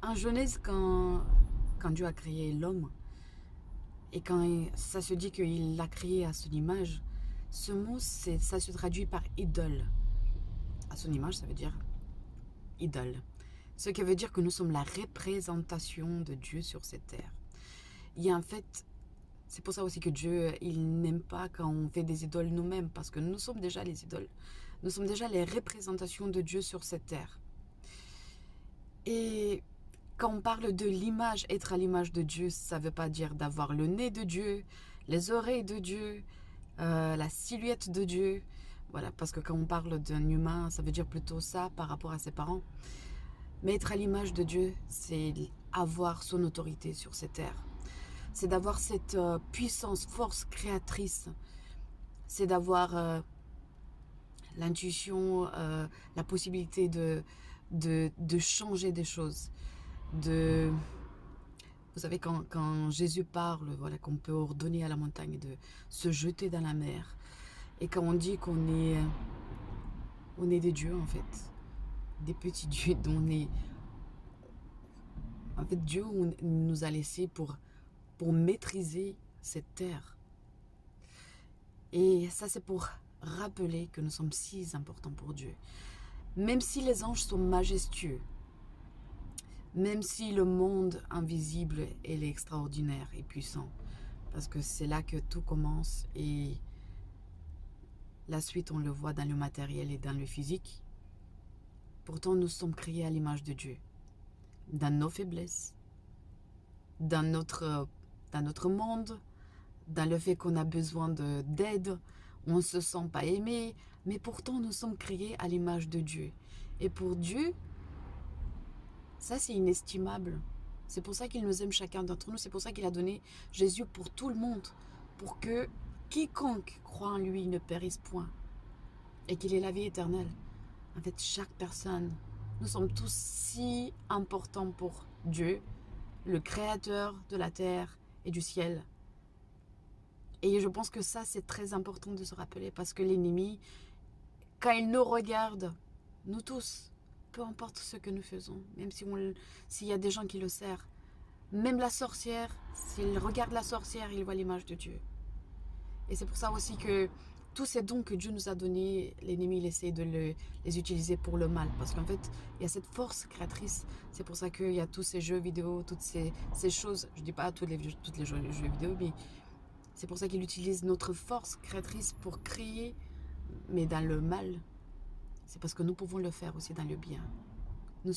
En Genèse, quand Dieu a créé l'homme, et quand ça se dit qu'il l'a créé à son image, ce mot, ça se traduit par idole. À son image, ça veut dire idole. Ce qui veut dire que nous sommes la représentation de Dieu sur cette terre. Il y a en fait, c'est pour ça aussi que Dieu, il n'aime pas quand on fait des idoles nous-mêmes, parce que nous sommes déjà les idoles. Nous sommes déjà les représentations de Dieu sur cette terre. Et quand on parle de l'image, être à l'image de Dieu, ça ne veut pas dire d'avoir le nez de Dieu, les oreilles de Dieu, la silhouette de Dieu. Voilà, parce que quand on parle d'un humain, ça veut dire plutôt ça par rapport à ses parents. Mais être à l'image de Dieu, c'est avoir son autorité sur cette terre. C'est d'avoir cette puissance, force créatrice. C'est d'avoir l'intuition, la possibilité de changer des choses. Vous savez, quand Jésus parle, voilà, qu'on peut ordonner à la montagne de se jeter dans la mer. Et quand on dit on est des dieux, en fait. Des petits dieux dont on est... En fait, Dieu nous a laissés pour maîtriser cette terre. Et ça, c'est pour rappeler que nous sommes si importants pour Dieu. Même si les anges sont majestueux, même si le monde invisible est extraordinaire et puissant, parce que c'est là que tout commence et la suite, on le voit dans le matériel et dans le physique. Pourtant, nous sommes créés à l'image de Dieu, dans nos faiblesses, dans notre monde, dans le fait qu'on a besoin d'aide, on ne se sent pas aimé, mais pourtant nous sommes créés à l'image de Dieu. Et pour Dieu, ça c'est inestimable. C'est pour ça qu'il nous aime chacun d'entre nous, c'est pour ça qu'il a donné Jésus pour tout le monde, pour que quiconque croit en lui ne périsse point, et qu'il ait la vie éternelle. En fait, chaque personne, nous sommes tous si importants pour Dieu, le créateur de la terre et du ciel. Et je pense que ça, c'est très important de se rappeler parce que l'ennemi, quand il nous regarde, nous tous, peu importe ce que nous faisons, même s'il y a des gens qui le serrent, même la sorcière, s'il regarde la sorcière, il voit l'image de Dieu. Et c'est pour ça aussi que tous ces dons que Dieu nous a donnés, l'ennemi, il essaie de les utiliser pour le mal. Parce qu'en fait, il y a cette force créatrice. C'est pour ça qu'il y a tous ces jeux vidéo, toutes ces choses. Je ne dis pas tous les jeux vidéo, mais c'est pour ça qu'il utilise notre force créatrice pour créer, mais dans le mal. C'est parce que nous pouvons le faire aussi dans le bien. Nous sommes